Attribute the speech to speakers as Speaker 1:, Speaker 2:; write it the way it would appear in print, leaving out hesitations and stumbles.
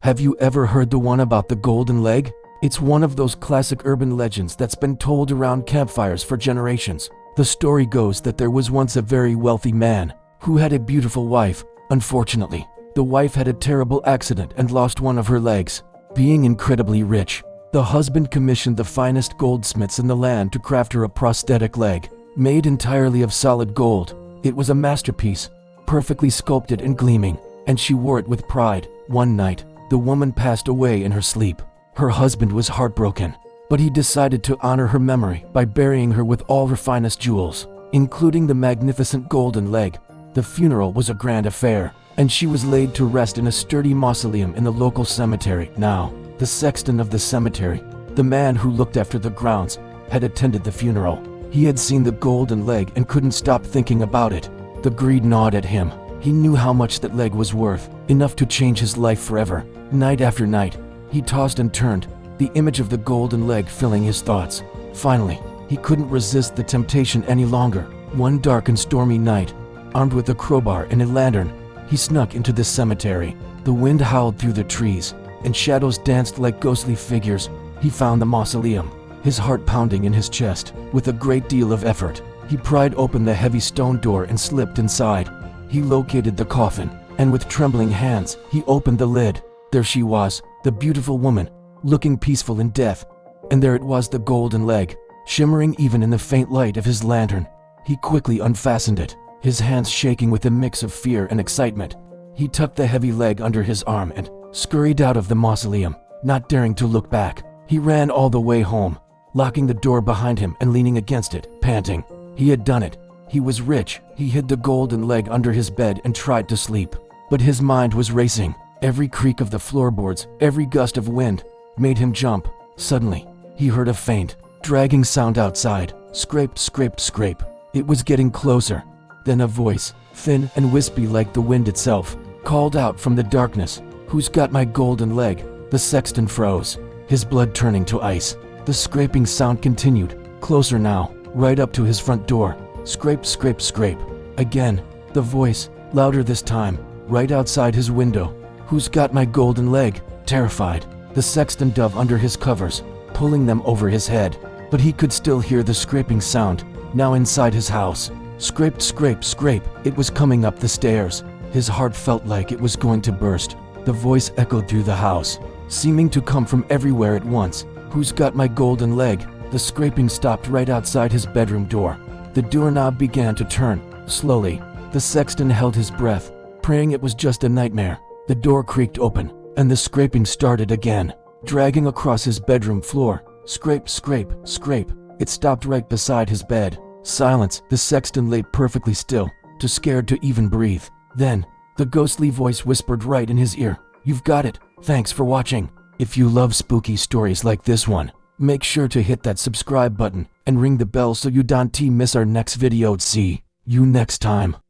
Speaker 1: Have you ever heard the one about the golden leg? It's one of those classic urban legends that's been told around campfires for generations. The story goes that there was once a very wealthy man who had a beautiful wife. Unfortunately, the wife had a terrible accident and lost one of her legs. Being incredibly rich, the husband commissioned the finest goldsmiths in the land to craft her a prosthetic leg, made entirely of solid gold. It was a masterpiece, perfectly sculpted and gleaming, and she wore it with pride. One night, the woman passed away in her sleep. Her husband was heartbroken, but he decided to honor her memory by burying her with all her finest jewels, including the magnificent golden leg. The funeral was a grand affair, and she was laid to rest in a sturdy mausoleum in the local cemetery. Now, the sexton of the cemetery, the man who looked after the grounds, had attended the funeral. He had seen the golden leg and couldn't stop thinking about it. The greed gnawed at him. He knew how much that leg was worth, enough to change his life forever. Night after night, he tossed and turned, the image of the golden leg filling his thoughts. Finally, he couldn't resist the temptation any longer. One dark and stormy night, armed with a crowbar and a lantern, he snuck into the cemetery. The wind howled through the trees, and shadows danced like ghostly figures. He found the mausoleum, his heart pounding in his chest. With a great deal of effort, he pried open the heavy stone door and slipped inside. He located the coffin, and with trembling hands, he opened the lid. There she was, the beautiful woman, looking peaceful in death. And there it was, the golden leg, shimmering even in the faint light of his lantern. He quickly unfastened it, his hands shaking with a mix of fear and excitement. He tucked the heavy leg under his arm and scurried out of the mausoleum, not daring to look back. He ran all the way home, locking the door behind him and leaning against it, panting. He had done it. He was rich. He hid the golden leg under his bed and tried to sleep. But his mind was racing. Every creak of the floorboards, every gust of wind, made him jump. Suddenly, he heard a faint, dragging sound outside. Scrape, scrape, scrape. It was getting closer. Then a voice, thin and wispy like the wind itself, called out from the darkness, "Who's got my golden leg?" The sexton froze, his blood turning to ice. The scraping sound continued, closer now, right up to his front door. Scrape, scrape, scrape. Again, the voice, louder this time, right outside his window. "Who's got my golden leg?" Terrified, the sexton dove under his covers, pulling them over his head. But he could still hear the scraping sound, now inside his house. Scrape, scrape, scrape. It was coming up the stairs. His heart felt like it was going to burst. The voice echoed through the house, seeming to come from everywhere at once. "Who's got my golden leg?" The scraping stopped right outside his bedroom door. The doorknob began to turn. Slowly, the sexton held his breath, praying it was just a nightmare. The door creaked open, and the scraping started again, dragging across his bedroom floor. Scrape, scrape, scrape. It stopped right beside his bed. Silence. The sexton lay perfectly still, too scared to even breathe. Then, the ghostly voice whispered right in his ear, "You've got it. Thanks for watching. If you love spooky stories like this one, make sure to hit that subscribe button and ring the bell so you don't miss our next video. See you next time."